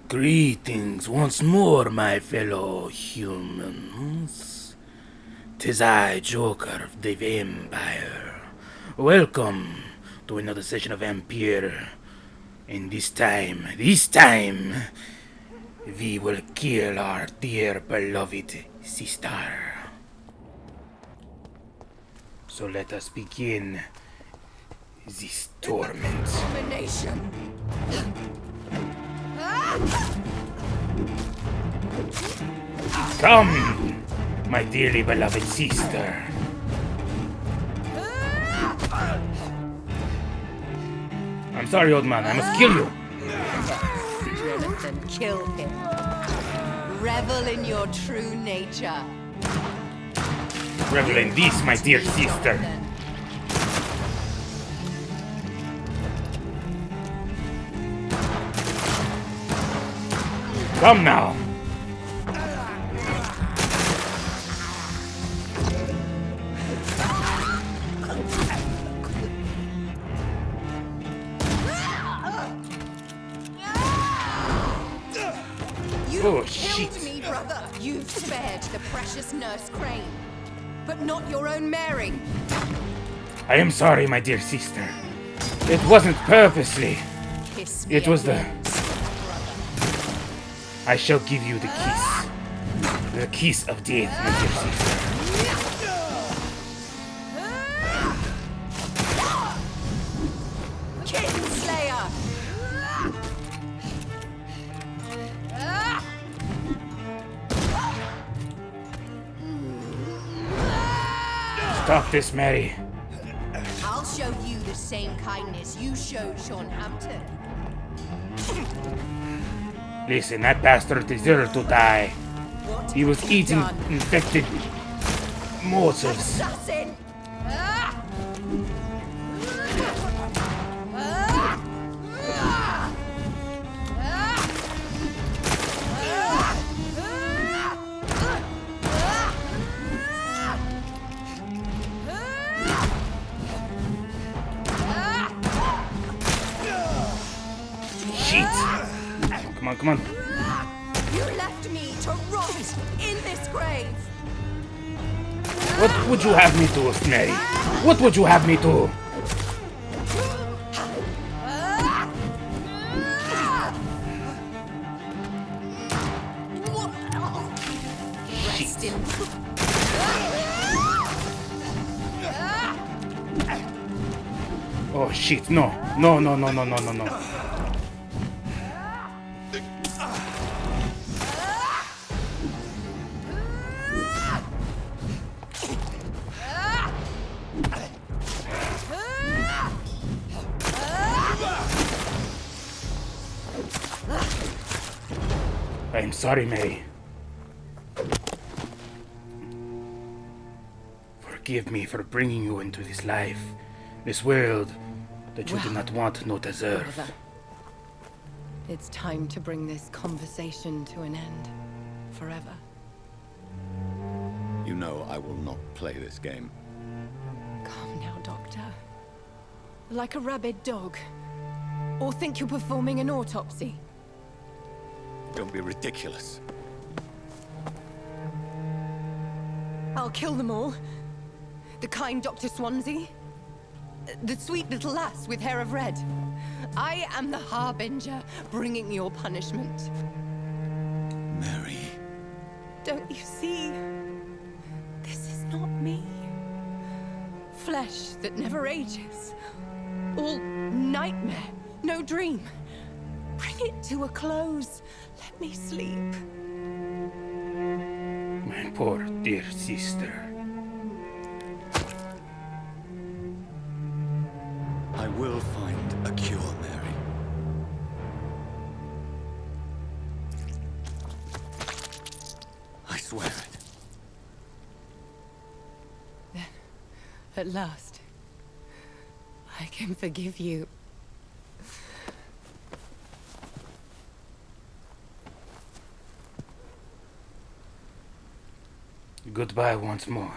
Greetings once more, my fellow humans. 'Tis I, Joker of the Vampyr. Welcome to another session of Vampyr. And this time, we will kill our dear beloved sister. So let us begin this torment. Domination. Come, my dearly beloved sister. I'm sorry, old man. I must kill you. Jonathan, kill him. Revel in your true nature. Revel in this, my dear sister. Come now. You Oh, shit. killed me, brother. You've spared the precious nurse Crane, but not your own Mary. I am sorry, my dear sister. It wasn't purposely. Kiss me It was the... again, brother. I shall give you the kiss. The kiss of death, my dear sister. Kinslayer! Stop this, Mary. I'll show you the same kindness you showed Sean Hampton. Listen, that bastard deserved to die. What He was have you eating done? infected mortals. Assassin! Shit. Come on, come on. You left me to rot in this grave. What would you have me do, Mary? What would you have me do? Rest in Oh shit, no. No, no, no, no, no, no, no. I'm sorry, Mary. Forgive me for bringing you into this life, this world that you do not want nor deserve. Brother. It's time to bring this conversation to an end. Forever. You know I will not play this game. Calm now, Doctor. Like a rabid dog. Or think you're performing an autopsy. Don't be ridiculous. I'll kill them all. The kind Dr. Swansea. The sweet little lass with hair of red. I am the Harbinger, bringing your punishment. Mary. Don't you see? This is not me. Flesh that never ages. All nightmare, no dream. Bring it to a close. Let me sleep. My poor dear sister. I will find a cure, Mary. I swear it. At last, I can forgive you. Goodbye once more,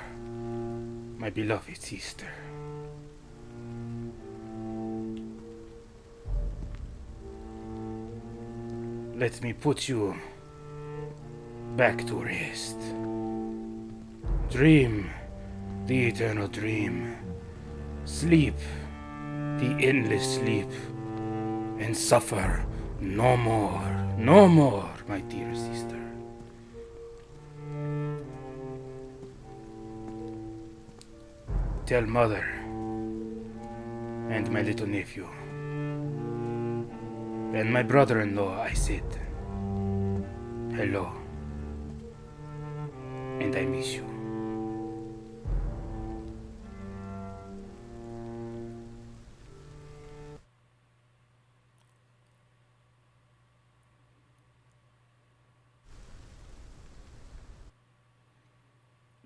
my beloved sister. let me put you back to rest. Dream the eternal dream. Sleep the endless sleep. And suffer no more, no more, my dear sister. Tell mother and my little nephew and my brother-in-law I said hello and I miss you.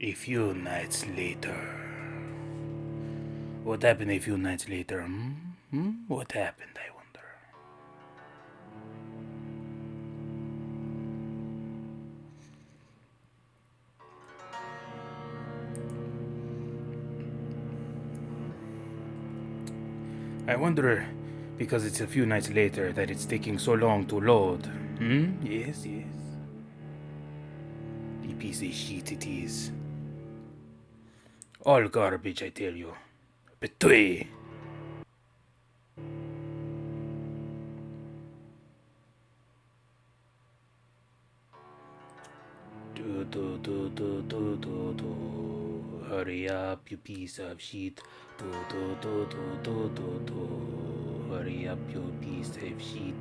A few nights later. What happened a few nights later? What happened, I wonder? I wonder, because it's a few nights later, that it's taking so long to load. Yes, yes. The piece of shit it is. All garbage, I tell you. Betway. Do. Hurry up, you piece of shit. Do. Hurry up, you piece of shit.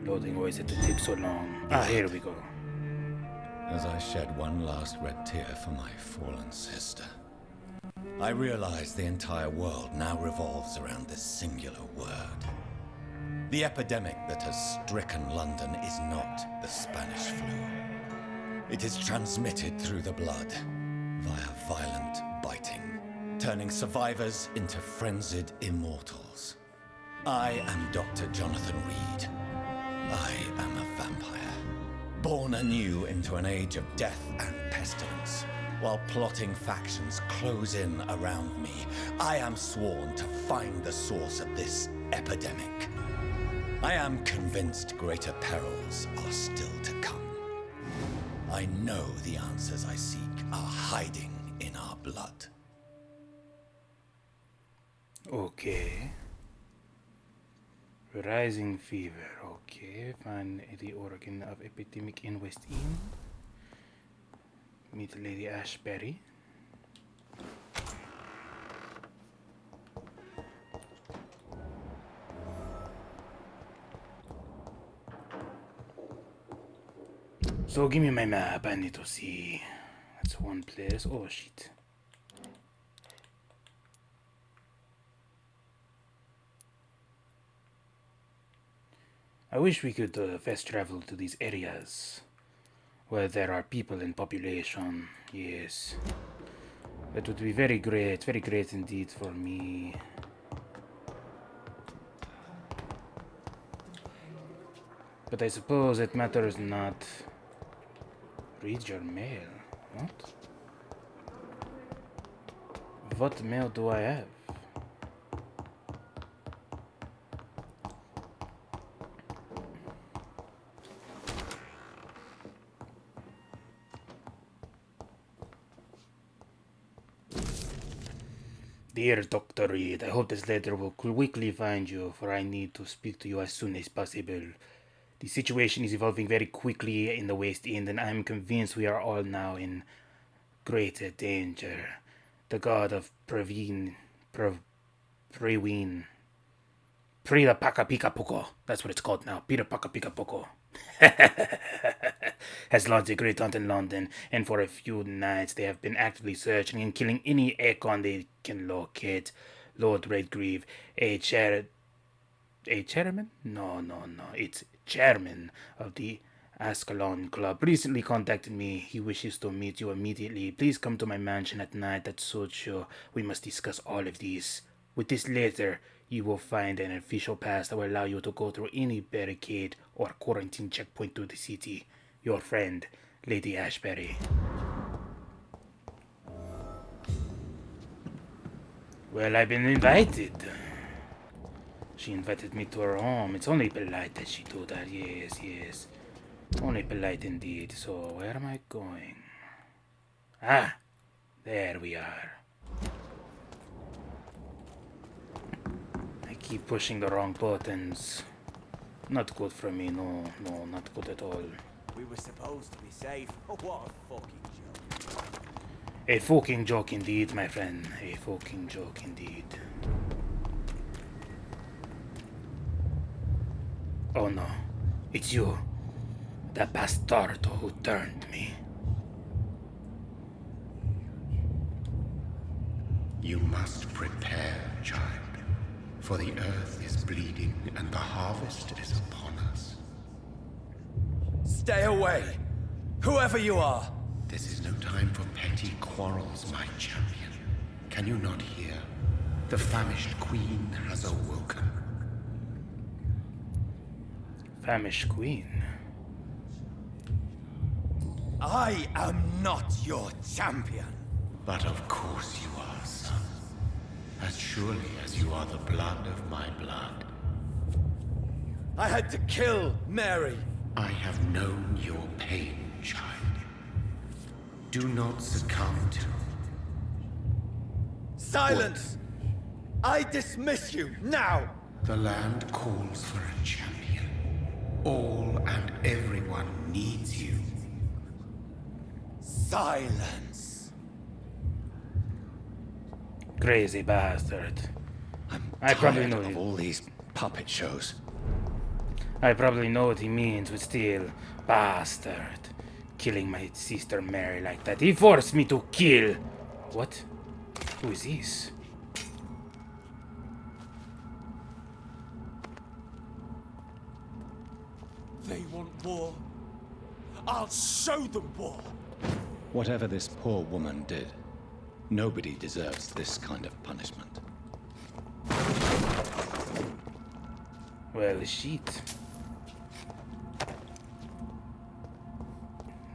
Loading always had to take so long. Here we go. As I shed one last red tear for my fallen sister, I realize the entire world now revolves around this singular word. The epidemic that has stricken London is not the Spanish flu. It is transmitted through the blood, via violent biting, turning survivors into frenzied immortals. I am Dr. Jonathan Reid. I am a vampire. Born anew into an age of death and pestilence, while plotting factions close in around me, I am sworn to find the source of this epidemic. I am convinced greater perils are still to come. I know the answers I seek are hiding in our blood. Okay. Rising fever, okay. Find the origin of epidemic in West End. Meet Lady Ashbury. So give me my map, I need to see. That's one place. Oh shit. I wish we could fast travel to these areas where there are people in population. Yes, that would be very great indeed for me. But I suppose it matters not. Read your mail. What? What mail do I have? Dear Dr. Reid, I hope this letter will quickly find you, for I need to speak to you as soon as possible. The situation is evolving very quickly in the West End, and I am convinced we are all now in greater danger. The god of Preween, Prida Paka Pika Poko, that's what it's called now, Peter Paka Pika Poko, has launched a great hunt in London, and for a few nights they have been actively searching and killing any icon they can locate. Lord Redgrave, a chairman? No, it's chairman of the Ascalon Club, recently contacted me. He wishes to meet you immediately. Please come to my mansion at night at Socho. We must discuss all of these. With this letter, you will find an official pass that will allow you to go through any barricade or quarantine checkpoint to the city. Your friend, Lady Ashbury. Well, I've been invited. She invited me to her home. It's only polite that she do that. Yes, yes. Only polite indeed. So, where am I going? Ah! There we are. I keep pushing the wrong buttons. Not good for me, no, not good at all. We were supposed to be safe. What a fucking joke. A fucking joke indeed, my friend. A fucking joke indeed. Oh no, it's you. The bastardo who turned me. You must prepare, child, for the earth is bleeding and the harvest is upon us. Stay away! Whoever you are! This is no time for petty quarrels, my champion. Can you not hear? The famished queen has awoken. Famished queen. I am not your champion! But of course you are, son. As surely as you are the blood of my blood. I had to kill Mary! I have known your pain, child. Do not succumb to... Silence! I dismiss you, now! The land calls for a champion. All and everyone needs you. Silence! Crazy bastard. I probably know of you. all these puppet shows. I probably know what he means with still. Bastard. Killing my sister Mary like that. He forced me to kill. What? Who is this? They want war. I'll show them war! Whatever this poor woman did, nobody deserves this kind of punishment. Well, shit.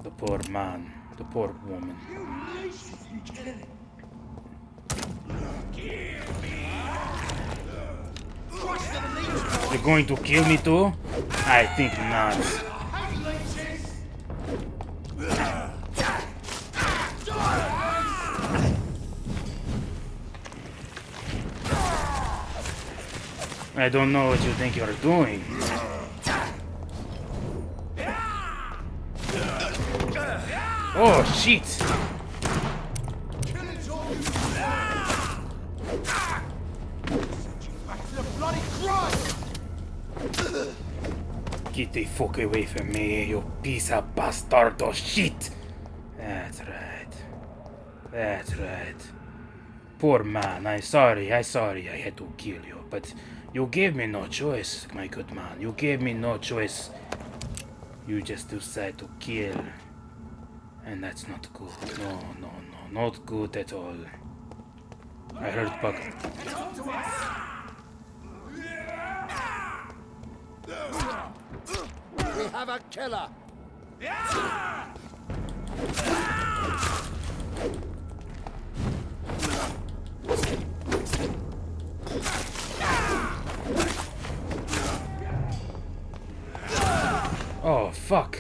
The poor man. The poor woman. You're going to kill me too? I think not. I don't know what you think you're doing. Oh shit! Get the fuck away from me, you piece of bastardo shit! That's right. That's right. Poor man, I'm sorry I had to kill you, but you gave me no choice, my good man. You gave me no choice. You just decided to kill. And that's not good. No, not good at all. I heard Buck. We have a killer! Oh, fuck.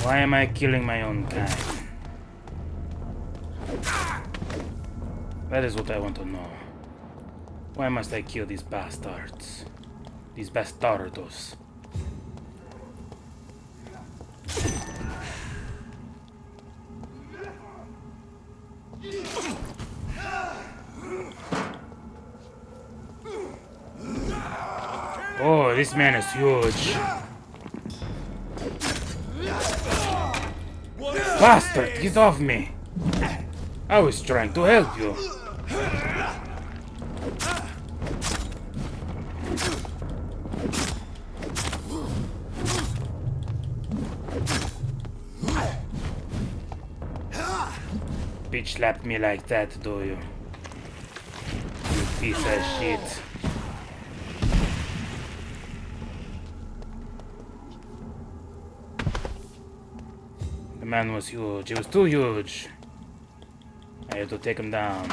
Why am I killing my own kind? That is what I want to know. Why must I kill these bastards? These bastardos. Oh, this man is huge. Bastard, get off me! I was trying to help you. Bitch slap me like that, do you? piece of shit. The man was huge. He was too huge. I had to take him down.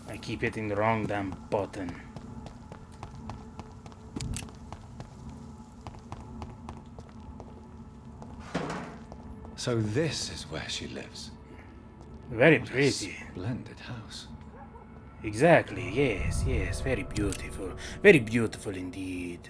I keep hitting the wrong damn button. So this is where she lives. Very What a pretty. splendid house. Exactly, yes, yes. Very beautiful. Very beautiful indeed.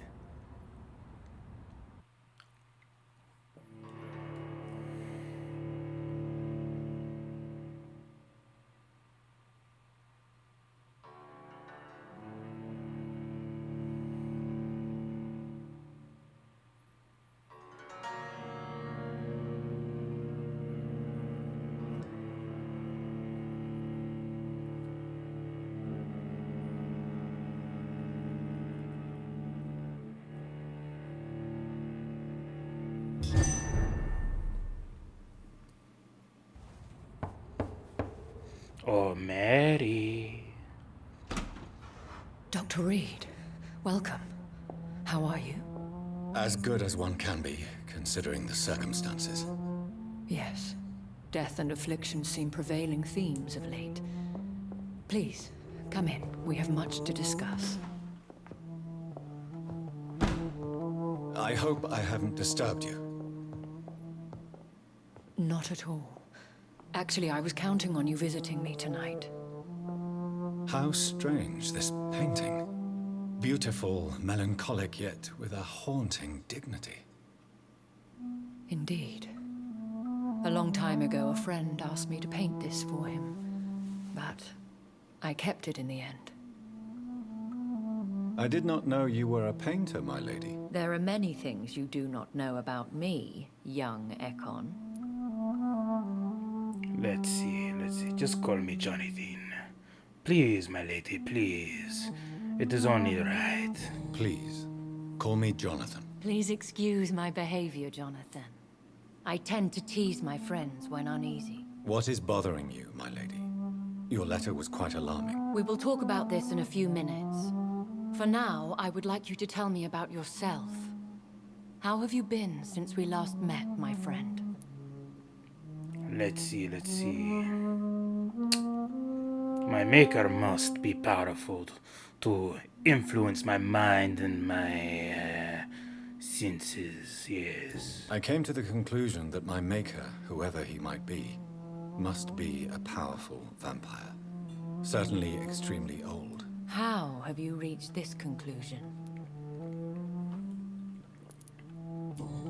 Oh, Mary. Dr. Reid, welcome. How are you? As good as one can be, considering the circumstances. Yes. Death and affliction seem prevailing themes of late. Please, come in. We have much to discuss. I hope I haven't disturbed you. Not at all. Actually, I was counting on you visiting me tonight. How strange, this painting. Beautiful, melancholic, yet with a haunting dignity. Indeed. A long time ago, a friend asked me to paint this for him. But I kept it in the end. I did not know you were a painter, my lady. There are many things you do not know about me, young Ekon. Let's see. Just call me Jonathan. Please, my lady, please. It is only right. Please, call me Jonathan. Please excuse my behavior, Jonathan. I tend to tease my friends when uneasy. What is bothering you, my lady? Your letter was quite alarming. We will talk about this in a few minutes. For now, I would like you to tell me about yourself. How have you been since we last met, my friend? Let's see. My maker must be powerful to influence my mind and my senses, yes. I came to the conclusion that my maker, whoever he might be, must be a powerful vampire. Certainly extremely old. How have you reached this conclusion?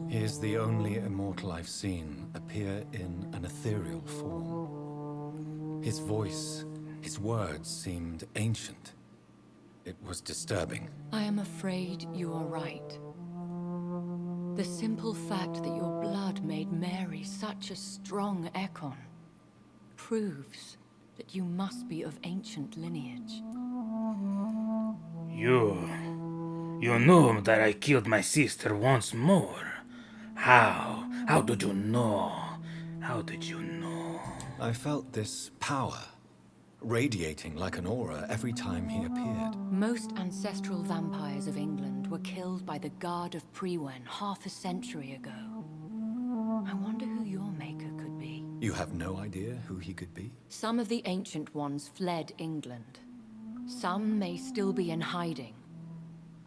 He is the only immortal I've seen appear in an ethereal form. His voice, his words seemed ancient. It was disturbing. I am afraid you are right. The simple fact that your blood made Mary such a strong Ekon proves that you must be of ancient lineage. You know that I killed my sister once more. How? How did you know? How did you know? I felt this power radiating like an aura every time he appeared. Most ancestral vampires of England were killed by the Guard of Priwen half a century ago. I wonder who your maker could be. You have no idea who he could be? Some of the ancient ones fled England. Some may still be in hiding.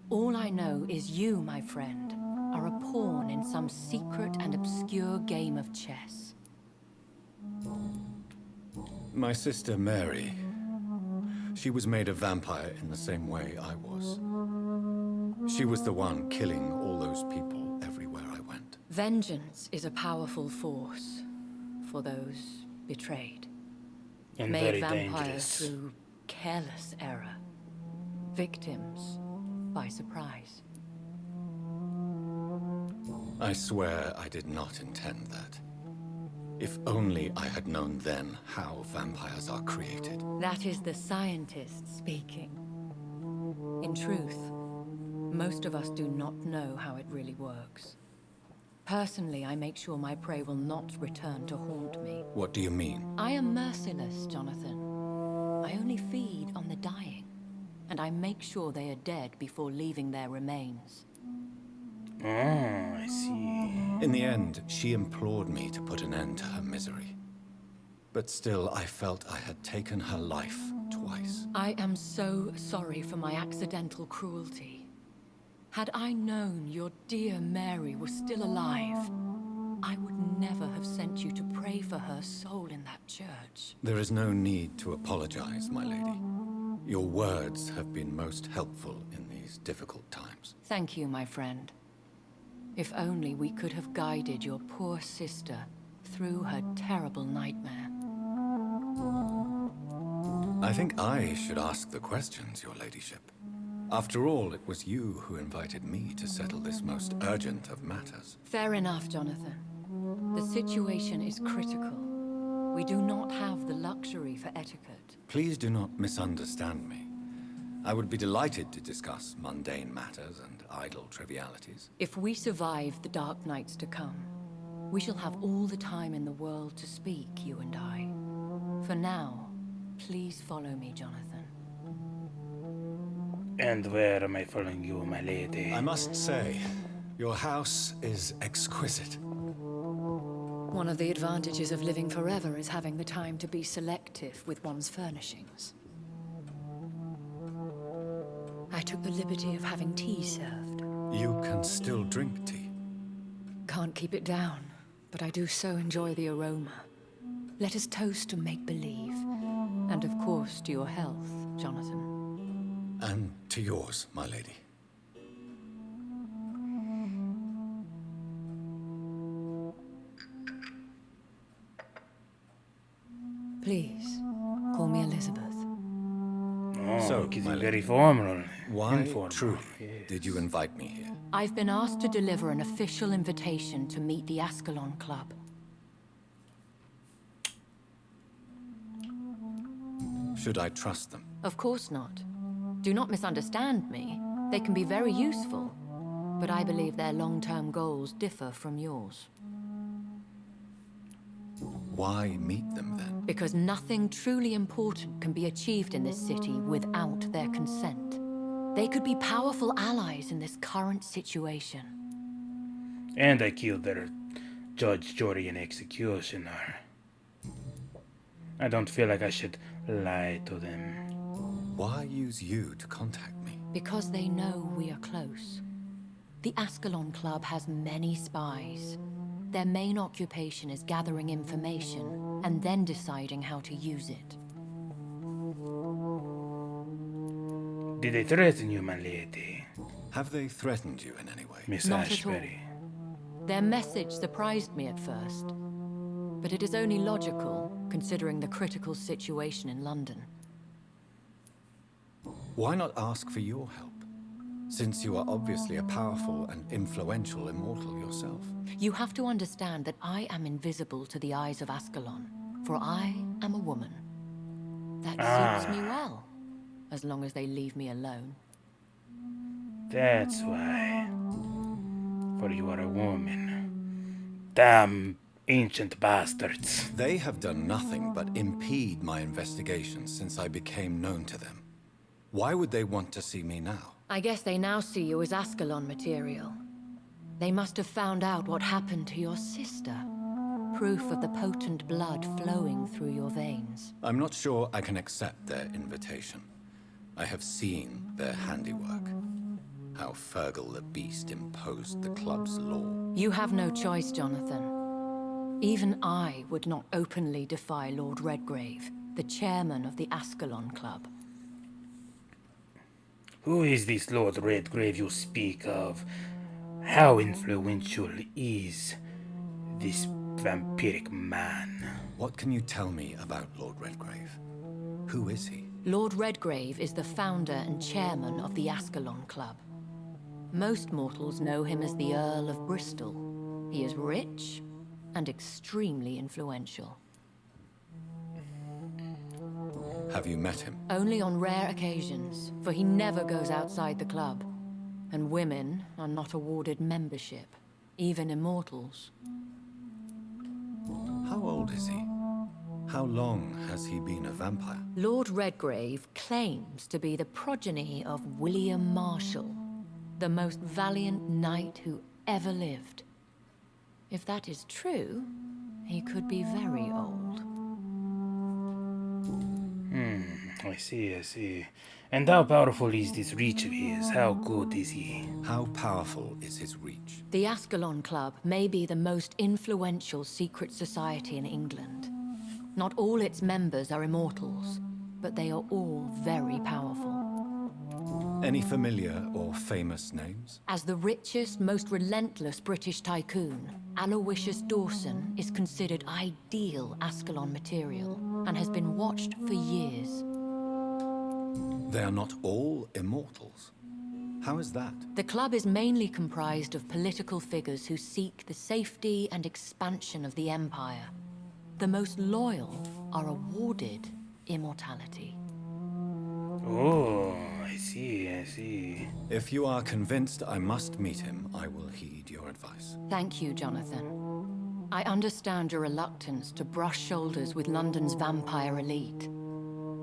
All I know is you, my friend, are a pawn in some secret and obscure game of chess. My sister Mary. She was made a vampire in the same way I was. She was the one killing all those people everywhere I went. Vengeance is a powerful force for those betrayed. And Made very vampires dangerous. through careless error. Victims by surprise. I swear I did not intend that. If only I had known then how vampires are created. That is the scientist speaking. In truth, most of us do not know how it really works. Personally, I make sure my prey will not return to haunt me. What do you mean? I am merciless, Jonathan. I only feed on the dying, and I make sure they are dead before leaving their remains. Oh, I see. In the end, she implored me to put an end to her misery. But still, I felt I had taken her life twice. I am so sorry for my accidental cruelty. Had I known your dear Mary was still alive, I would never have sent you to pray for her soul in that church. There is no need to apologize, my lady. Your words have been most helpful in these difficult times. Thank you, my friend. If only we could have guided your poor sister through her terrible nightmare. I think I should ask the questions, your ladyship. After all, it was you who invited me to settle this most urgent of matters. Fair enough, Jonathan. The situation is critical. We do not have the luxury for etiquette. Please do not misunderstand me. I would be delighted to discuss mundane matters and idle trivialities. If we survive the dark nights to come, we shall have all the time in the world to speak, you and I. For now, please follow me, Jonathan. And where am I following you, my lady? I must say, your house is exquisite. One of the advantages of living forever is having the time to be selective with one's furnishings. I took the liberty of having tea served. You can still drink tea. Can't keep it down, but I do so enjoy the aroma. Let us toast to make-believe. And of course to your health, Jonathan. And to yours, my lady. Please, call me Elizabeth. Oh, So, it is my very formal. Why, Informal, truly, yes. did you invite me here? I've been asked to deliver an official invitation to meet the Ascalon Club. Should I trust them? Of course not. Do not misunderstand me. They can be very useful, but I believe their long-term goals differ from yours. Why meet them then? Because nothing truly important can be achieved in this city without their consent. They could be powerful allies in this current situation. And I killed their judge, jury, and executioner. I don't feel like I should lie to them. Why use you to contact me? Because they know we are close. The Ascalon Club has many spies. Their main occupation is gathering information and then deciding how to use it. Did they threaten you, my lady? Have they threatened you in any way? Miss Not at Ashbury? Their message surprised me at first, but it is only logical, considering the critical situation in London. Why not ask for your help? Since you are obviously a powerful and influential immortal yourself. You have to understand that I am invisible to the eyes of Ascalon, for I am a woman. That suits me well, as long as they leave me alone. That's why. For you are a woman. Damn ancient bastards. They have done nothing but impede my investigations since I became known to them. Why would they want to see me now? I guess they now see you as Ascalon material. They must have found out what happened to your sister. Proof of the potent blood flowing through your veins. I'm not sure I can accept their invitation. I have seen their handiwork. How Fergal the Beast imposed the club's law. You have no choice, Jonathan. Even I would not openly defy Lord Redgrave, the chairman of the Ascalon Club. Who is this Lord Redgrave you speak of? How influential is this vampiric man? What can you tell me about Lord Redgrave? Who is he? Lord Redgrave is the founder and chairman of the Ascalon Club. Most mortals know him as the Earl of Bristol. He is rich and extremely influential. Have you met him? Only on rare occasions, for he never goes outside the club. And women are not awarded membership, even immortals. How old is he? How long has he been a vampire? Lord Redgrave claims to be the progeny of William Marshall, the most valiant knight who ever lived. If that is true, he could be very old. I see. And how powerful is this reach of his? How good is he? How powerful is his reach? The Ascalon Club may be the most influential secret society in England. Not all its members are immortals, but they are all very powerful. Any familiar or famous names? As the richest, most relentless British tycoon, Aloysius Dawson is considered ideal Ascalon material and has been watched for years. They are not all immortals. How is that? The club is mainly comprised of political figures who seek the safety and expansion of the Empire. The most loyal are awarded immortality. Oh, I see. If you are convinced I must meet him, I will heed your advice. Thank you, Jonathan. I understand your reluctance to brush shoulders with London's vampire elite,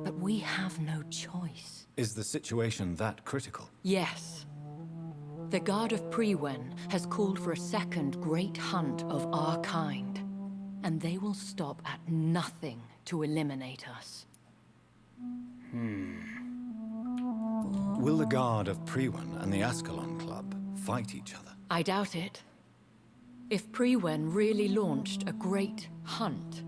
but we have no choice. Is the situation that critical? Yes. The Guard of Prewen has called for a second great hunt of our kind, and they will stop at nothing to eliminate us. Will the Guard of Prewen and the Ascalon Club fight each other? I doubt it. If Prewen really launched a great hunt,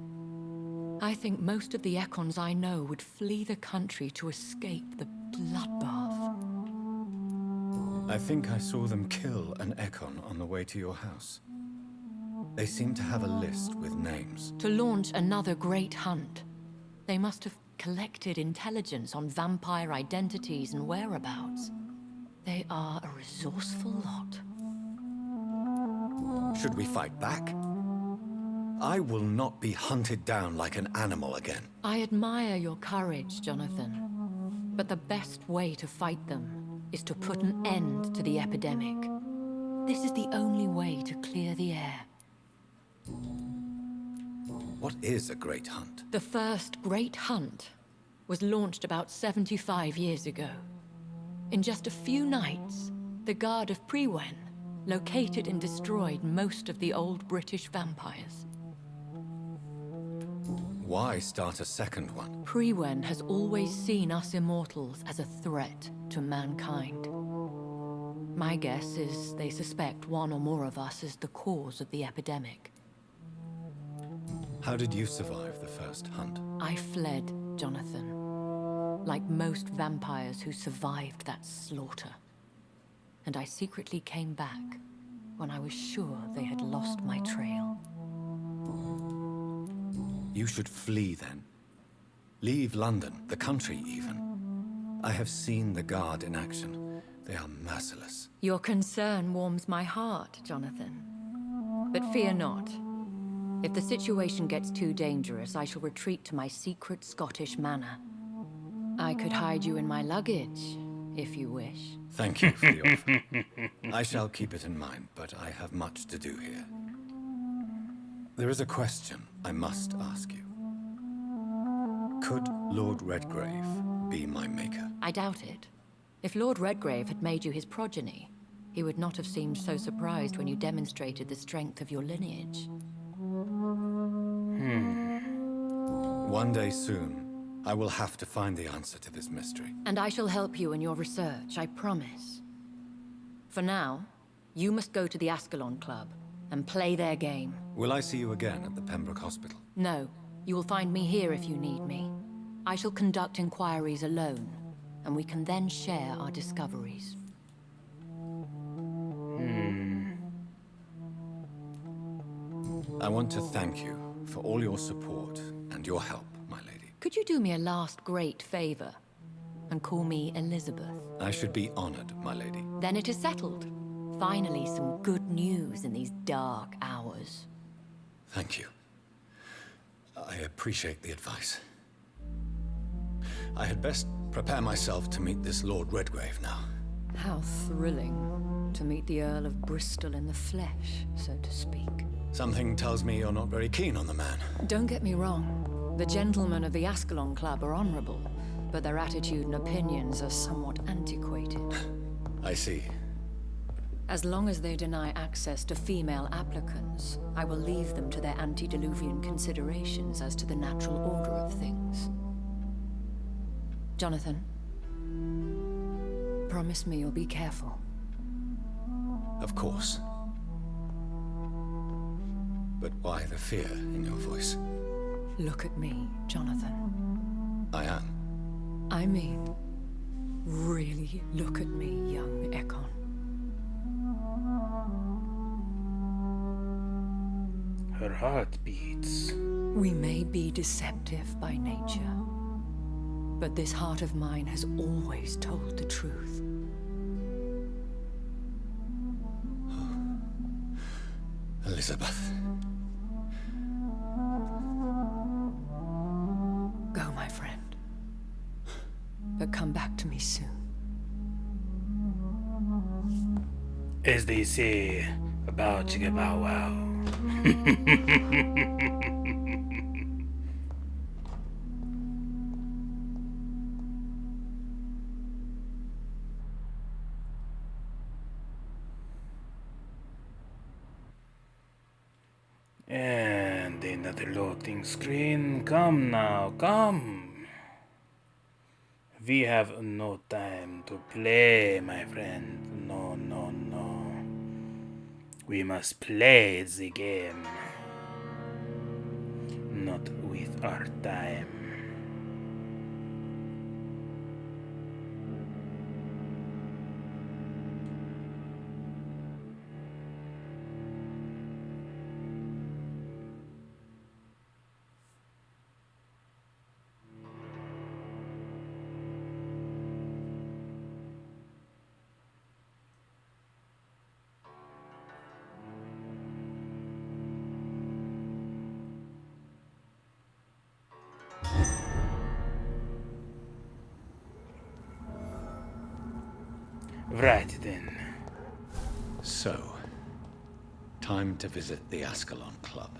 I think most of the Ekons I know would flee the country to escape the bloodbath. I think I saw them kill an Ekon on the way to your house. They seem to have a list with names. To launch another great hunt, they must have collected intelligence on vampire identities and whereabouts. They are a resourceful lot. Should we fight back? I will not be hunted down like an animal again. I admire your courage, Jonathan. But the best way to fight them is to put an end to the epidemic. This is the only way to clear the air. What is a great hunt? The first great hunt was launched about 75 years ago. In just a few nights, the Guard of Prewen located and destroyed most of the old British vampires. Why start a second one? Prewen has always seen us immortals as a threat to mankind. My guess is they suspect one or more of us is the cause of the epidemic. How did you survive the first hunt? I fled, Jonathan. Like most vampires who survived that slaughter. And I secretly came back when I was sure they had lost my trail. You should flee then. Leave London, the country even. I have seen the Guard in action. They are merciless. Your concern warms my heart, Jonathan. But fear not. If the situation gets too dangerous, I shall retreat to my secret Scottish manor. I could hide you in my luggage, if you wish. Thank you for the offer. I shall keep it in mind, but I have much to do here. There is a question I must ask you. Could Lord Redgrave be my maker? I doubt it. If Lord Redgrave had made you his progeny, he would not have seemed so surprised when you demonstrated the strength of your lineage. One day soon, I will have to find the answer to this mystery. And I shall help you in your research, I promise. For now, you must go to the Ascalon Club and play their game. Will I see you again at the Pembroke Hospital? No, you will find me here if you need me. I shall conduct inquiries alone, and we can then share our discoveries. I want to thank you for all your support and your help, my lady. Could you do me a last great favor and call me Elizabeth? I should be honored, my lady. Then it is settled. Finally, some good news in these dark hours. Thank you. I appreciate the advice. I had best prepare myself to meet this Lord Redgrave now. How thrilling. to meet the Earl of Bristol in the flesh, so to speak. Something tells me you're not very keen on the man. Don't get me wrong. The gentlemen of the Ascalon Club are honorable, but their attitude and opinions are somewhat antiquated. I see. As long as they deny access to female applicants, I will leave them to their antediluvian considerations as to the natural order of things. Jonathan, promise me you'll be careful. Of course. But why the fear in your voice? Look at me, Jonathan. I am. I mean, really look at me, young Ekon. Her heart beats. We may be deceptive by nature, but this heart of mine has always told the truth. Elizabeth. Go, my friend. But come back to me soon. As they say about Chicka Bow Wow. And another loading screen. Come now, come. We have no time to play, my friend. No, no, no. We must play the game. Not with our time. Right then. So, time to visit the Ascalon Club.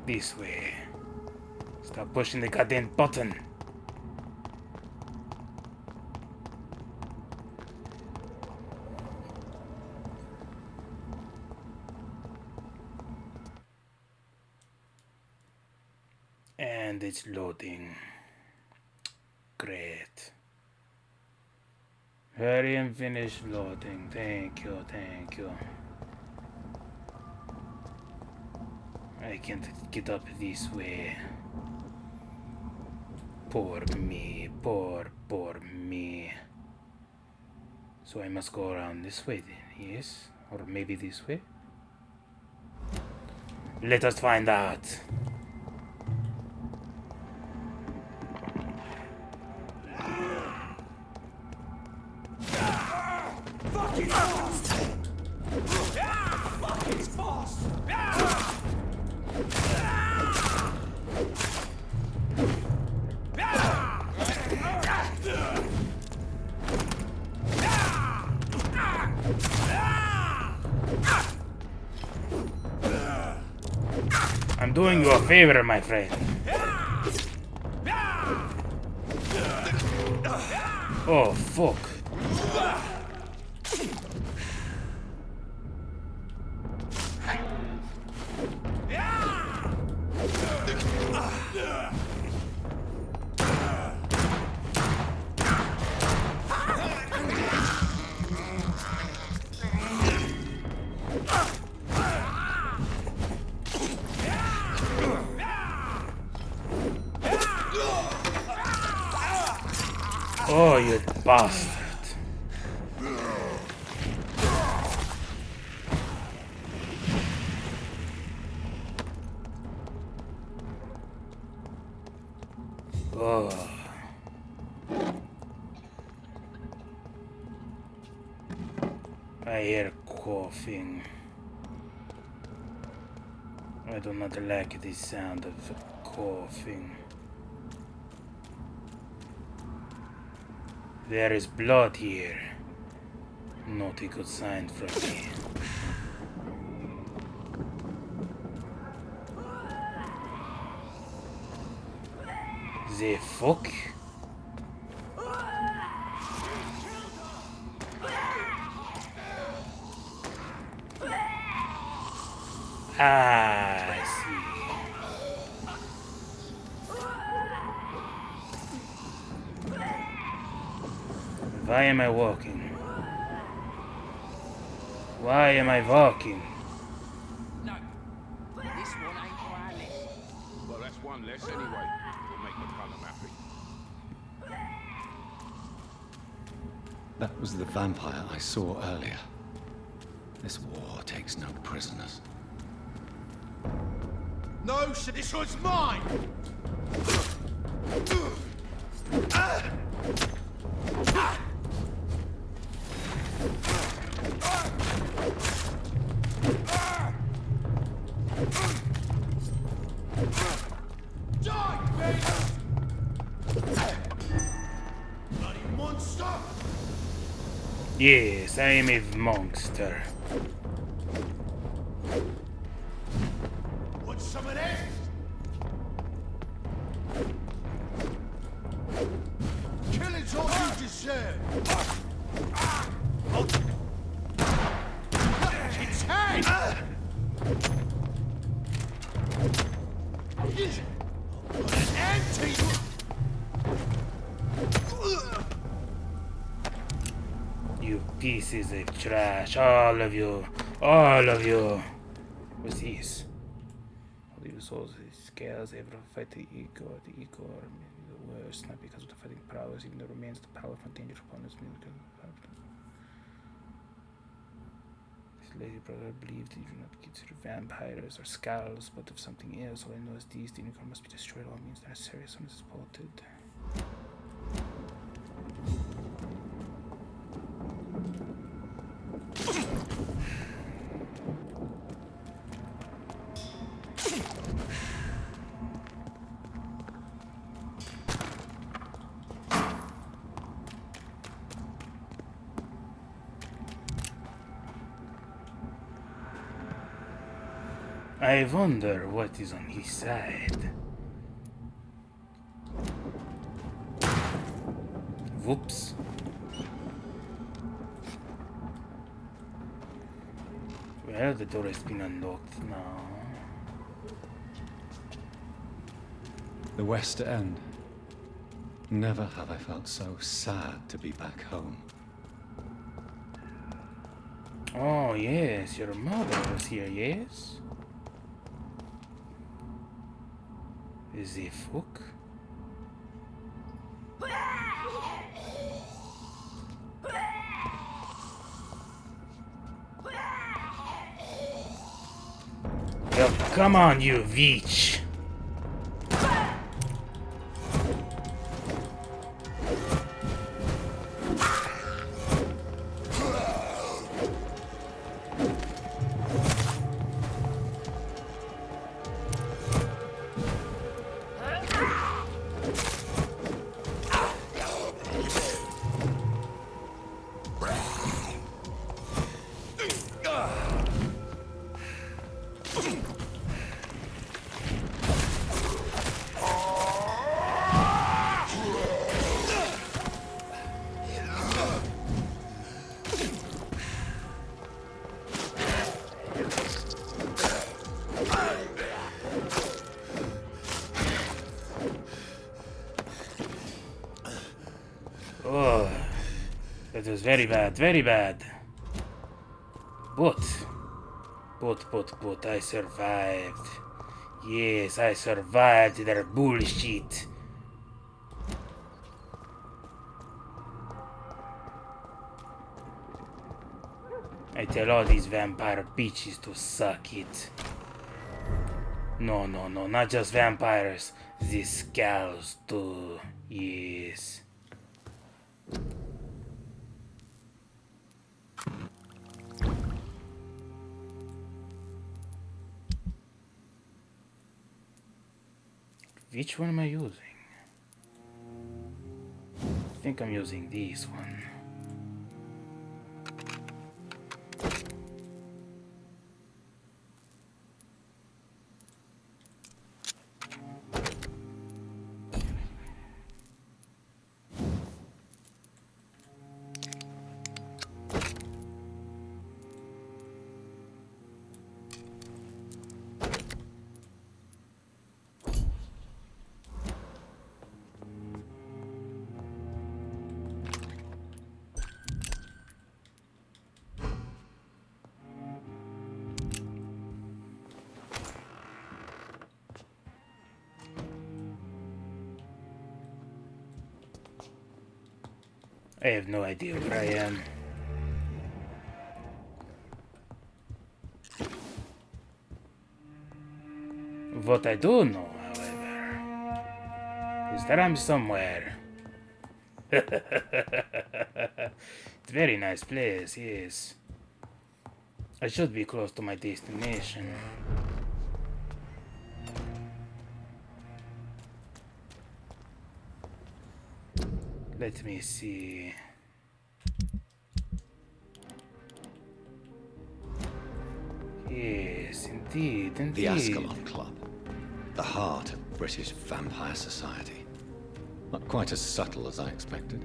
This way. Stop pushing the goddamn button. And it's loading. Great. Hurry and finish loading. Thank you, thank you. I can't get up this way. Poor me, poor me. So I must go around this way then, yes? Or maybe this way? Let us find out. I'm doing you a favor, my friend. Oh, fuck. Oh, you bastard. Oh. I hear coughing. I do not like the sound of coughing. There is blood here. Not a good sign from me. The fuck? Ah, I see. Why am I walking? Why am I walking? No, this one ain't on our list. Well, that's one less anyway. We'll make McCullum happy. That was the vampire I saw earlier. This war takes no prisoners. No, shit, this one's mine! Yes, I am a monster. Want some of this? Killing's all you deserve. It's head! An empty. You pieces of trash, all of you, all of you. What's this? All the souls, scales, ever fight the Igor. The Igor may be the worst, not because of the fighting prowess, even though it remains the powerful and dangerous opponents. This lady brother believed that you do not consider vampires or skulls, but of something else. All I know is these, the unicorn must be destroyed. All means that a serious one is spotted. I wonder what is on his side. Whoops. Well, the door has been unlocked now. The West End. Never have I felt so sad to be back home. Oh, yes, your mother was here, yes? The fuck? Yo, come on, you witch! Oh, that was very bad, very bad. But, I survived. Yes, I survived their bullshit. I tell all these vampire bitches to suck it. No, not just vampires. These cows too. Yes. Which one am I using? I think I'm using this one. I have no idea where I am. What I do know, however, is that I'm somewhere. It's a very nice place, yes. I should be close to my destination. Let me see. Yes, indeed. The Ascalon Club. The heart of British vampire society. Not quite as subtle as I expected.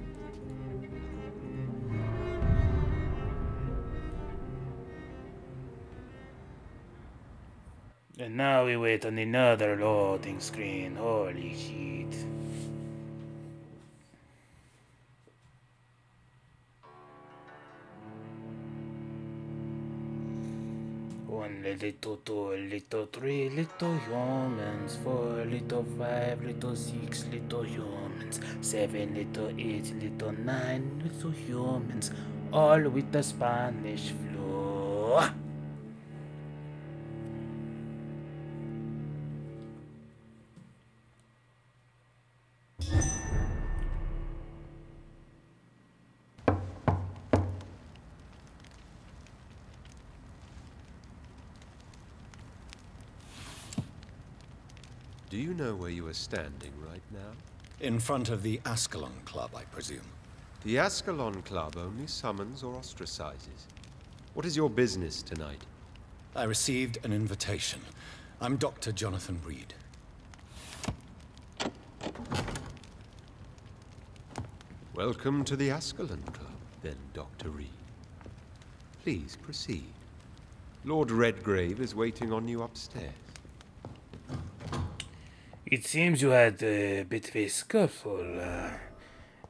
And now we wait on another loading screen. Holy shit. One little, two little, three little humans, 4 little, 5 little, 6 little humans, 7 little, 8 little, 9 little humans, all with the Spanish flu. Do you know where you are standing right now? In front of the Ascalon Club, I presume. The Ascalon Club only summons or ostracizes. What is your business tonight? I received an invitation. I'm Dr. Jonathan Reid. Welcome to the Ascalon Club, then, Dr. Reid. Please proceed. Lord Redgrave is waiting on you upstairs. It seems you had a bit of a scuffle,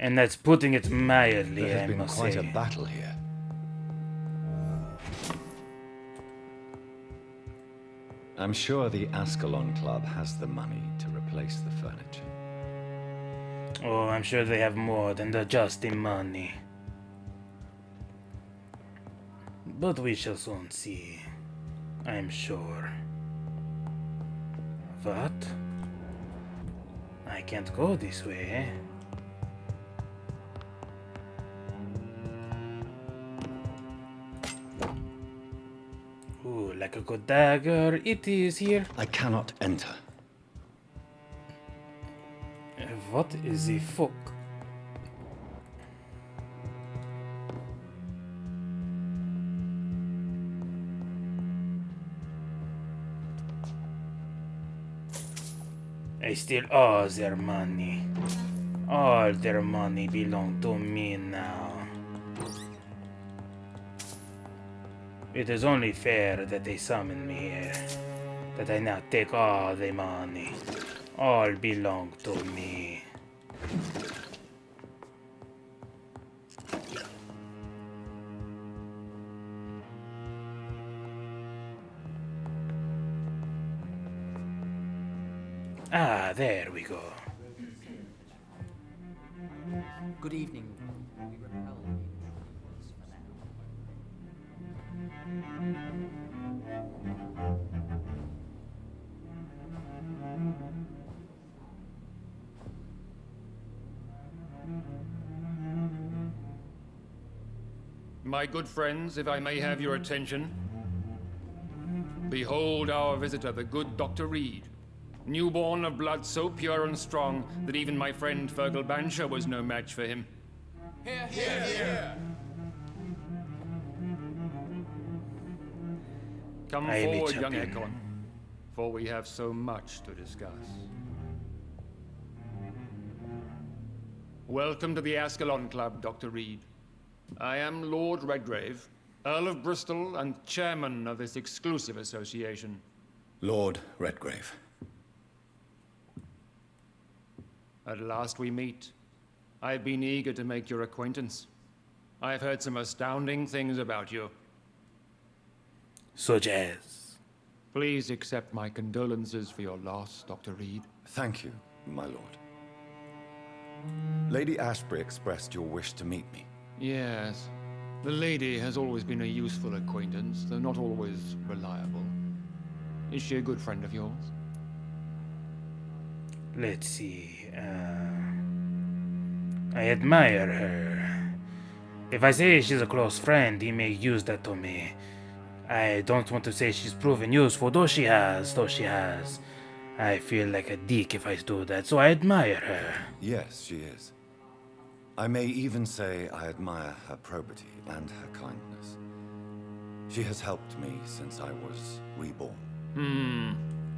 and that's putting it mildly, There has I been must quite say. a battle here. I'm sure the Ascalon Club has the money to replace the furniture. Oh, I'm sure they have more than just the money. But we shall soon see, I'm sure. What? I can't go this way. Ooh, like a good dagger, it is here. I cannot enter. What is the fuck? I steal all their money. All their money belong to me now. It is only fair that they summon me here. That I now take all the money. All belong to me. Ah, there we go. Good evening. We repel the intruders for now. My good friends, if I may have your attention. Behold our visitor, the good Dr. Reid. Newborn of blood so pure and strong that even my friend Fergal Bansher was no match for him. Come forward, young Ekon, for we have so much to discuss. Welcome to the Ascalon Club, Dr. Reid. I am Lord Redgrave, Earl of Bristol and chairman of this exclusive association. Lord Redgrave. At last we meet. I've been eager to make your acquaintance. I've heard some astounding things about you. Such as? Please accept my condolences for your loss, Dr. Reid. Thank you, my lord. Lady Ashbury expressed your wish to meet me. Yes. The lady has always been a useful acquaintance, though not always reliable. Is she a good friend of yours? Let's see. I admire her. If I say she's a close friend, he may use that to me. I don't want to say she's proven useful, though she has. I feel like a dick if I do that, so I admire her. Yes, she is. I may even say I admire her probity and her kindness. She has helped me since I was reborn.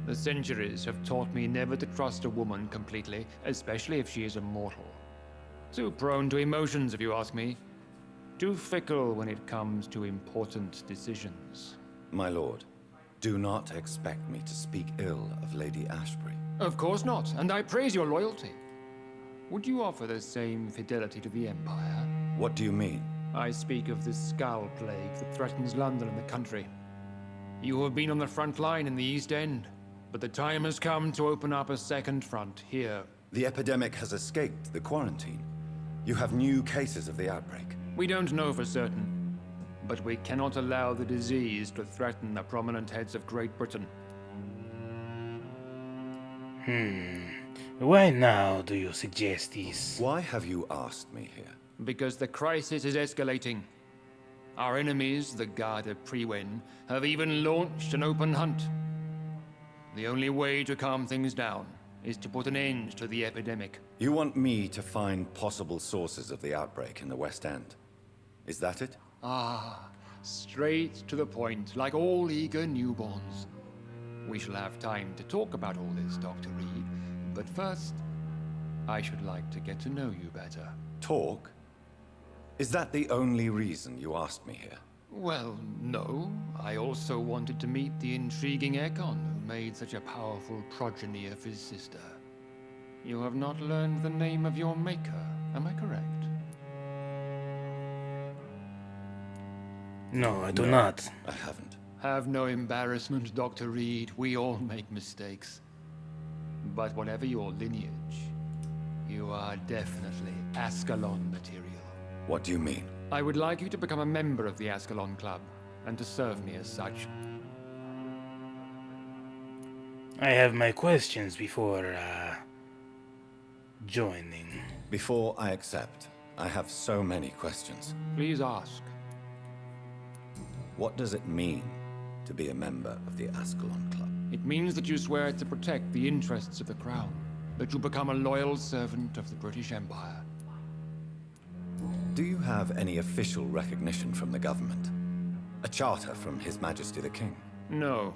The centuries have taught me never to trust a woman completely, especially if she is a mortal. Too prone to emotions, if you ask me. Too fickle when it comes to important decisions. My lord, do not expect me to speak ill of Lady Ashbury. Of course not, and I praise your loyalty. Would you offer the same fidelity to the Empire? What do you mean? I speak of the Skull Plague that threatens London and the country. You have been on the front line in the East End, but the time has come to open up a second front here. The epidemic has escaped the quarantine. You have new cases of the outbreak. We don't know for certain, but we cannot allow the disease to threaten the prominent heads of Great Britain. Why now do you suggest this? Why have you asked me here? Because the crisis is escalating. Our enemies, the Guard of Priwen, have even launched an open hunt. The only way to calm things down is to put an end to the epidemic. You want me to find possible sources of the outbreak in the West End? Is that it? Straight to the point, like all eager newborns. We shall have time to talk about all this, Dr. Reid, but first, I should like to get to know you better. Talk? Is that the only reason you asked me here? Well, no. I also wanted to meet the intriguing Ekon who made such a powerful progeny of his sister. You have not learned the name of your maker, am I correct? No, I do not. I haven't. Have no embarrassment, Dr. Reid. We all make mistakes. But whatever your lineage, you are definitely Ascalon material. What do you mean? I would like you to become a member of the Ascalon Club, and to serve me as such. I have my questions before, joining. Before I accept, I have so many questions. Please ask. What does it mean to be a member of the Ascalon Club? It means that you swear to protect the interests of the Crown, that you become a loyal servant of the British Empire. Do you have any official recognition from the government? A charter from His Majesty the King? No.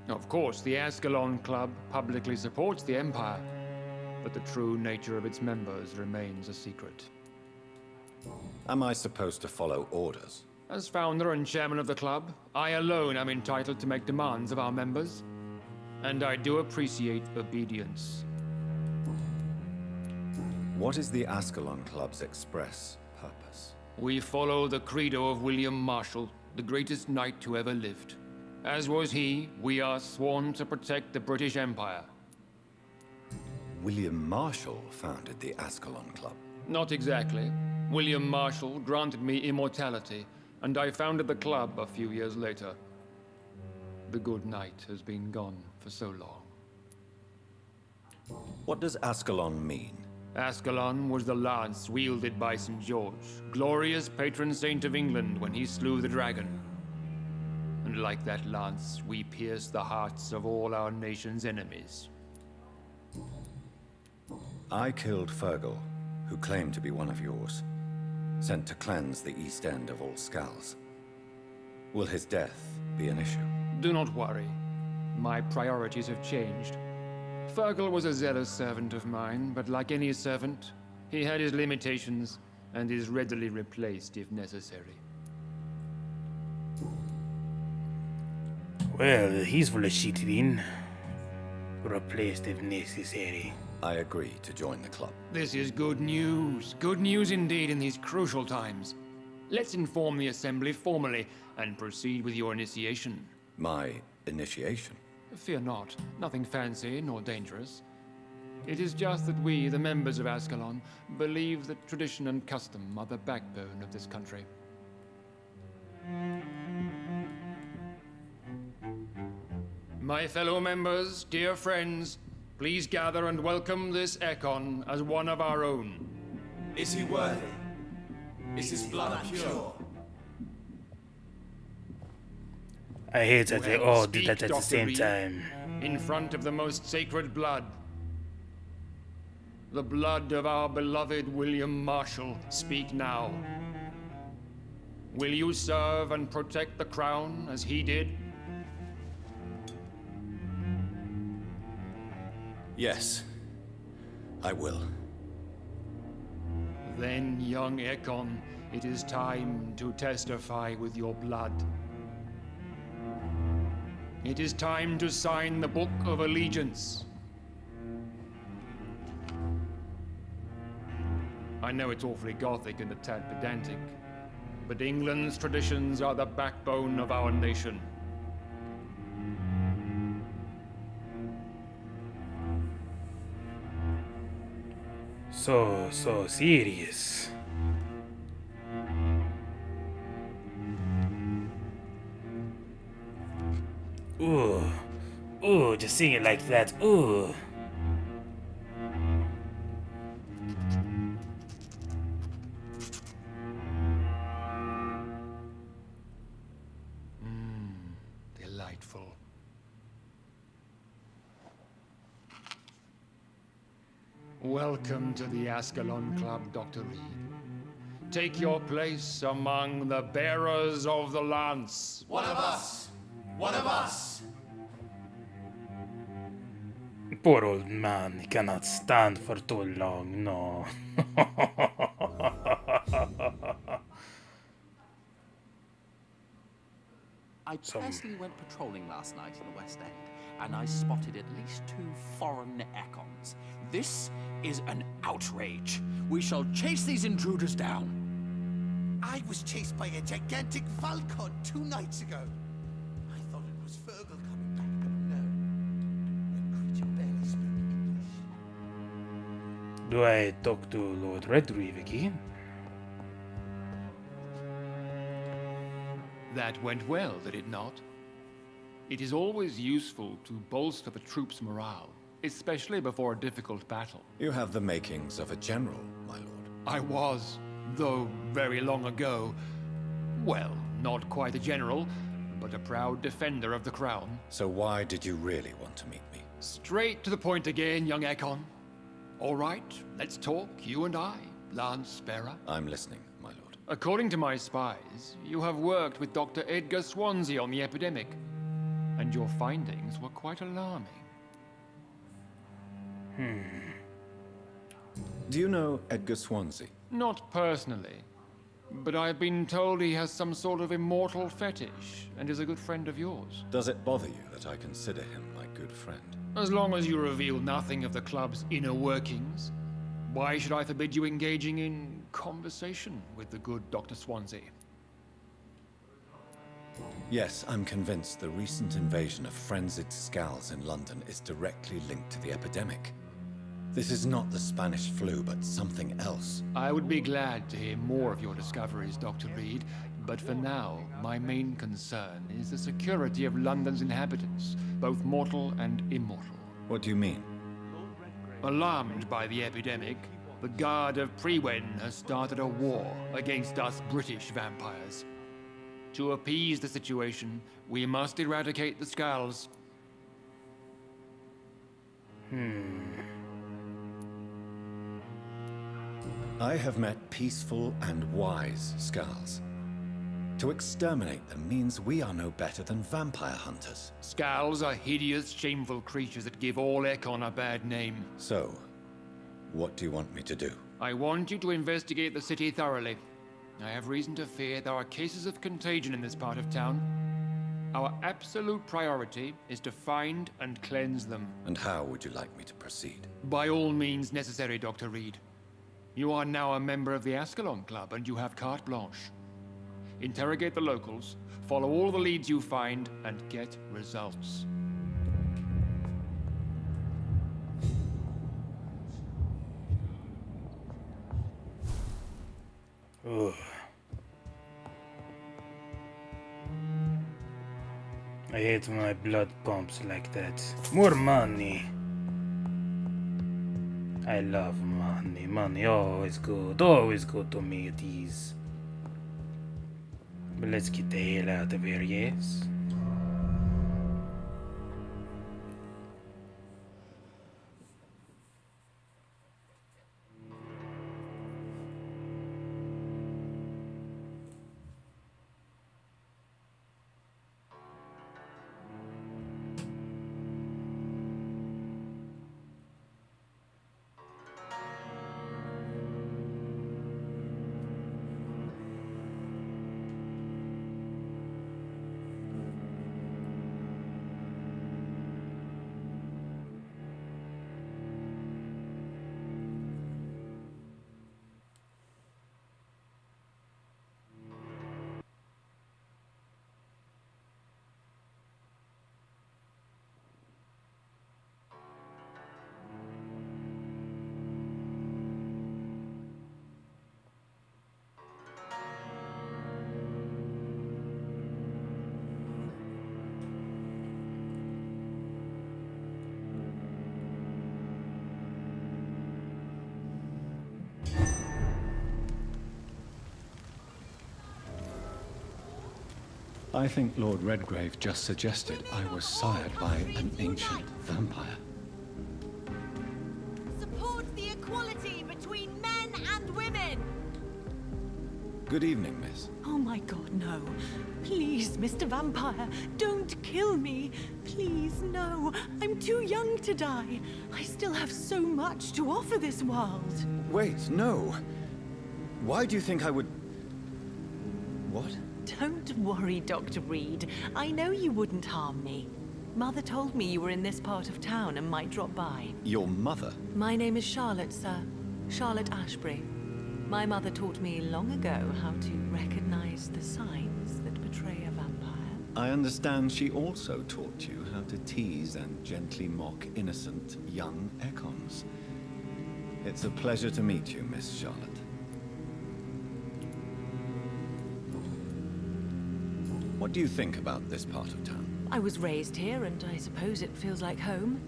Of course, the Ascalon Club publicly supports the Empire, but the true nature of its members remains a secret. Am I supposed to follow orders? As founder and chairman of the club, I alone am entitled to make demands of our members, and I do appreciate obedience. What is the Ascalon Club's express purpose? We follow the credo of William Marshall, the greatest knight who ever lived. As was he, we are sworn to protect the British Empire. William Marshall founded the Ascalon Club. Not exactly. William Marshall granted me immortality, and I founded the club a few years later. The good knight has been gone for so long. What does Ascalon mean? Ascalon was the lance wielded by St. George, glorious patron saint of England when he slew the dragon. And like that lance, we pierce the hearts of all our nation's enemies. I killed Fergal, who claimed to be one of yours, sent to cleanse the east end of all Skulls. Will his death be an issue? Do not worry. My priorities have changed. Fergal was a zealous servant of mine, but like any servant, he had his limitations and is readily replaced if necessary. Well, he's full of shit then. Replaced if necessary. I agree to join the club. This is good news. Good news indeed in these crucial times. Let's inform the Assembly formally and proceed with your initiation. My initiation? Fear not. Nothing fancy nor dangerous. It is just that we, the members of Ascalon, believe that tradition and custom are the backbone of this country. My fellow members, dear friends, please gather and welcome this Ekon as one of our own. Is he worthy? Is his blood pure? I hate that they all did Speak, that at the Dr. same Reid, time. in front of the most sacred blood. The blood of our beloved William Marshall, speak now. Will you serve and protect the crown as he did? Yes, I will. Then, young Ekon, it is time to testify with your blood. It is time to sign the Book of Allegiance. I know it's awfully gothic and a tad pedantic, but England's traditions are the backbone of our nation. So serious. Ooh, just sing it like that, ooh. Delightful. Welcome to the Ascalon Club, Dr. Reid. Take your place among the bearers of the lance. One of us! One of us! Poor old man, he cannot stand for too long, no. I personally went patrolling last night in the West End, and I spotted at least 2 foreign Ekons. This is an outrage. We shall chase these intruders down. I was chased by a gigantic Valcon 2 nights ago. I thought it was Fergal coming back, but no. The creature barely spoke English. Do I talk to Lord Redgrave again? That went well, did it not? It is always useful to bolster the troops' morale, especially before a difficult battle. You have the makings of a general, my lord. I was, though very long ago. Well, not quite a general, but a proud defender of the crown. So why did you really want to meet me? Straight to the point again, young Ekon. All right, let's talk, you and I, Lance Sparrow. I'm listening, my lord. According to my spies, you have worked with Dr. Edgar Swansea on the epidemic, and your findings were quite alarming. Do you know Edgar Swansea? Not personally, but I've been told he has some sort of immortal fetish and is a good friend of yours. Does it bother you that I consider him my good friend? As long as you reveal nothing of the club's inner workings, why should I forbid you engaging in conversation with the good Dr. Swansea? Yes, I'm convinced the recent invasion of frenzied Skulls in London is directly linked to the epidemic. This is not the Spanish flu, but something else. I would be glad to hear more of your discoveries, Dr. Reid, but for now, my main concern is the security of London's inhabitants, both mortal and immortal. What do you mean? Alarmed by the epidemic, the Guard of Prewen has started a war against us British vampires. To appease the situation, we must eradicate the Skulls. I have met peaceful and wise Skulls. To exterminate them means we are no better than vampire hunters. Skulls are hideous, shameful creatures that give all Ekon a bad name. So, what do you want me to do? I want you to investigate the city thoroughly. I have reason to fear there are cases of contagion in this part of town. Our absolute priority is to find and cleanse them. And how would you like me to proceed? By all means necessary, Dr. Reid. You are now a member of the Ascalon Club, and you have carte blanche. Interrogate the locals, follow all the leads you find, and get results. Ugh. I hate when my blood pumps like that. More money. I love money. Money always good. Always good to me it is. But let's get the hell out of here, yes? I think Lord Redgrave just suggested I was sired by an ancient vampire. Support the equality between men and women! Good evening, miss. Oh my god, no. Please, Mr. Vampire, don't kill me. Please, no. I'm too young to die. I still have so much to offer this world. Wait, no. Why do you think I would... What? Don't worry, Dr. Reid. I know you wouldn't harm me. Mother told me you were in this part of town and might drop by. Your mother? My name is Charlotte, sir. Charlotte Ashbury. My mother taught me long ago how to recognize the signs that betray a vampire. I understand she also taught you how to tease and gently mock innocent young Ekons. It's a pleasure to meet you, Miss Charlotte. What do you think about this part of town? I was raised here, and I suppose it feels like home.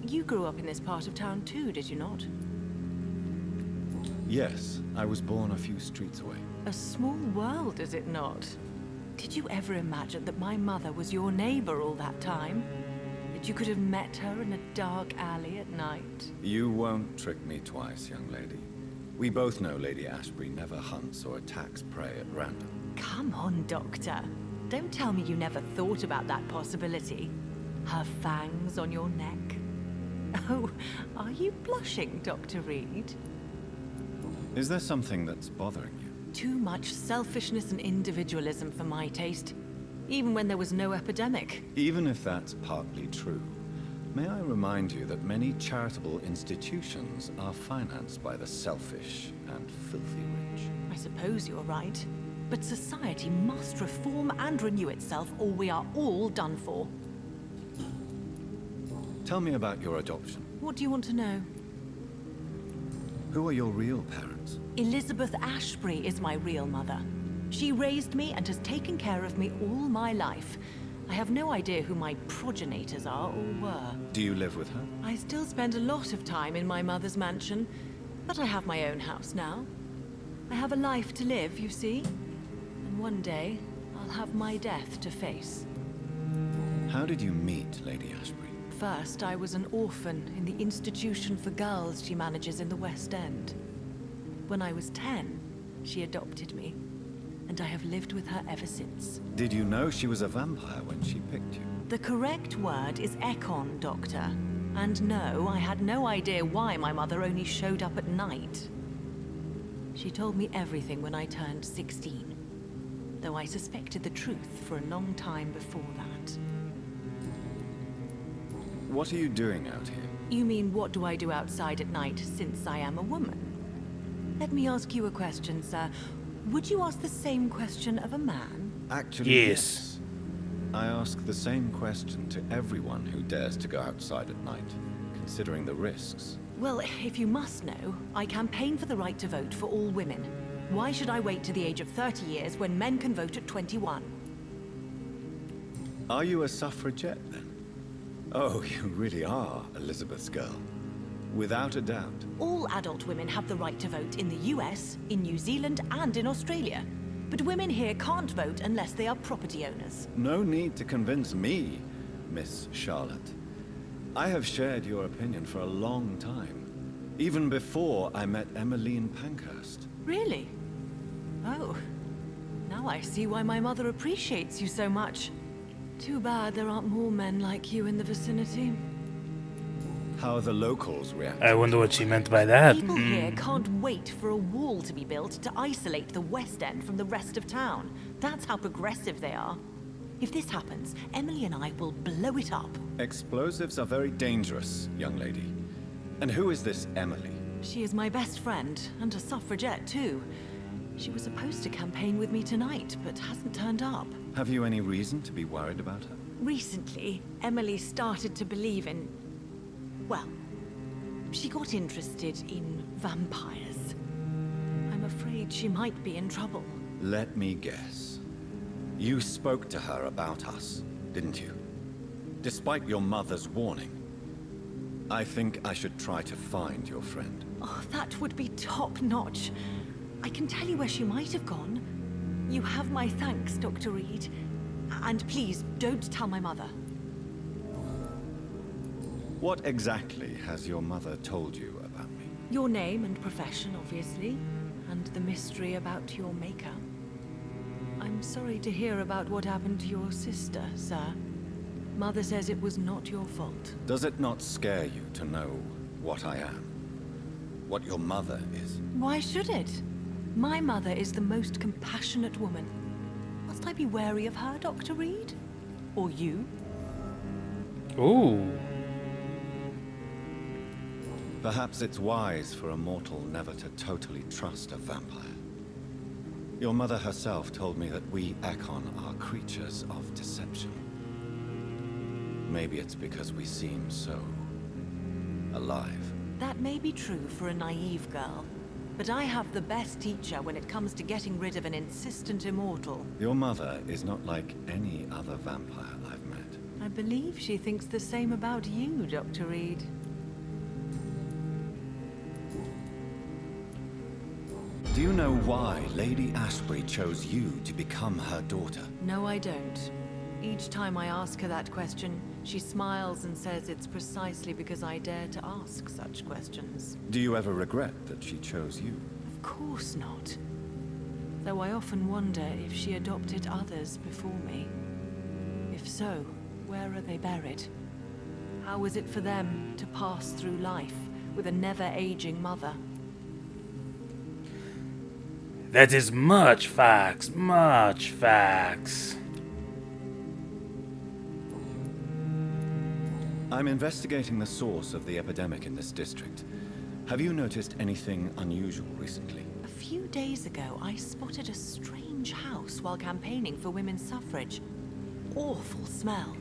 You grew up in this part of town too, did you not? Yes, I was born a few streets away. A small world, is it not? Did you ever imagine that my mother was your neighbor all that time? That you could have met her in a dark alley at night? You won't trick me twice, young lady. We both know Lady Ashbury never hunts or attacks prey at random. Come on, Doctor. Don't tell me you never thought about that possibility. Her fangs on your neck. Oh, are you blushing, Dr. Reid? Is there something that's bothering you? Too much selfishness and individualism for my taste. Even when there was no epidemic. Even if that's partly true, may I remind you that many charitable institutions are financed by the selfish and filthy rich. I suppose you're right. But society must reform and renew itself, or we are all done for. Tell me about your adoption. What do you want to know? Who are your real parents? Elizabeth Ashbury is my real mother. She raised me and has taken care of me all my life. I have no idea who my progenitors are or were. Do you live with her? I still spend a lot of time in my mother's mansion, but I have my own house now. I have a life to live, you see. And one day, I'll have my death to face. How did you meet Lady Ashbury? First, I was an orphan in the institution for girls she manages in the West End. When I was 10, she adopted me, and I have lived with her ever since. Did you know she was a vampire when she picked you? The correct word is Ekon, Doctor. And no, I had no idea why my mother only showed up at night. She told me everything when I turned 16, though I suspected the truth for a long time before that. What are you doing out here? You mean, what do I do outside at night since I am a woman? Let me ask you a question, sir. Would you ask the same question of a man? Actually, yes. I ask the same question to everyone who dares to go outside at night, considering the risks. Well, if you must know, I campaign for the right to vote for all women. Why should I wait to the age of 30 years when men can vote at 21? Are you a suffragette, then? Oh, you really are Elizabeth's girl. Without a doubt. All adult women have the right to vote in the US, in New Zealand, and in Australia. But women here can't vote unless they are property owners. No need to convince me, Miss Charlotte. I have shared your opinion for a long time. Even before I met Emmeline Pankhurst. Really? Oh. Now I see why my mother appreciates you so much. Too bad there aren't more men like you in the vicinity. How are the locals reacting? I wonder what she meant by that. People here can't wait for a wall to be built to isolate the West End from the rest of town. That's how progressive they are. If this happens, Emily and I will blow it up. Explosives are very dangerous, young lady. And who is this Emily? She is my best friend, and a suffragette too. She was supposed to campaign with me tonight, but hasn't turned up. Have you any reason to be worried about her? Recently, Emily started to believe in... well, she got interested in vampires. I'm afraid she might be in trouble. Let me guess. You spoke to her about us, didn't you? Despite your mother's warning. I think I should try to find your friend. Oh, that would be top-notch. I can tell you where she might have gone. You have my thanks, Dr. Reid. And please, don't tell my mother. What exactly has your mother told you about me? Your name and profession, obviously. And the mystery about your maker. I'm sorry to hear about what happened to your sister, sir. Mother says it was not your fault. Does it not scare you to know what I am? What your mother is? Why should it? My mother is the most compassionate woman. Must I be wary of her, Dr. Reid? Or you? Ooh. Perhaps it's wise for a mortal never to totally trust a vampire. Your mother herself told me that we Ekon are creatures of deception. Maybe it's because we seem so... alive. That may be true for a naive girl. But I have the best teacher when it comes to getting rid of an insistent immortal. Your mother is not like any other vampire I've met. I believe she thinks the same about you, Dr. Reid. Do you know why Lady Ashbury chose you to become her daughter? No, I don't. Each time I ask her that question, she smiles and says it's precisely because I dare to ask such questions. Do you ever regret that she chose you? Of course not. Though I often wonder if she adopted others before me. If so, where are they buried? How was it for them to pass through life with a never-aging mother? That is much facts, much facts. I'm investigating the source of the epidemic in this district. Have you noticed anything unusual recently? A few days ago, I spotted a strange house while campaigning for women's suffrage. Awful smell.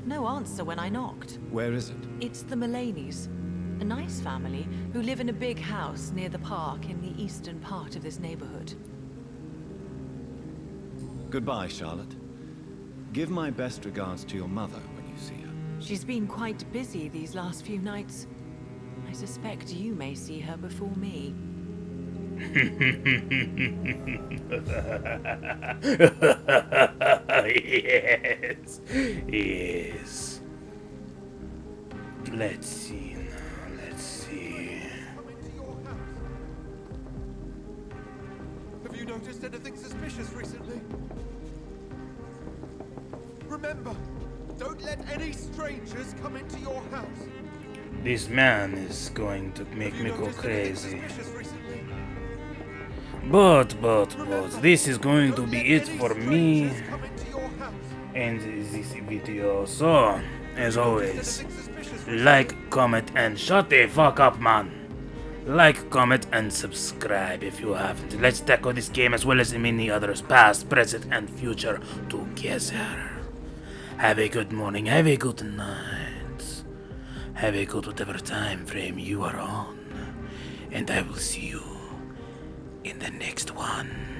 No answer when I knocked. Where is it? It's the Mullaneys, a nice family who live in a big house near the park in the eastern part of this neighborhood. Goodbye, Charlotte. Give my best regards to your mother when you see her. She's been quite busy these last few nights. I suspect you may see her before me. Yes. Yes. Let's see now. Let's see. anything suspicious recently? Remember, don't let any strangers come into your house. This man is going to make me go crazy. But, this is going to be it for me and this video. So, as always, like, comment, and shut the fuck up, man. Like, comment, and subscribe if you haven't. Let's tackle this game as well as many others, past, present, and future, together. Have a good morning, have a good night, have a good whatever time frame you are on, and I will see you in the next one.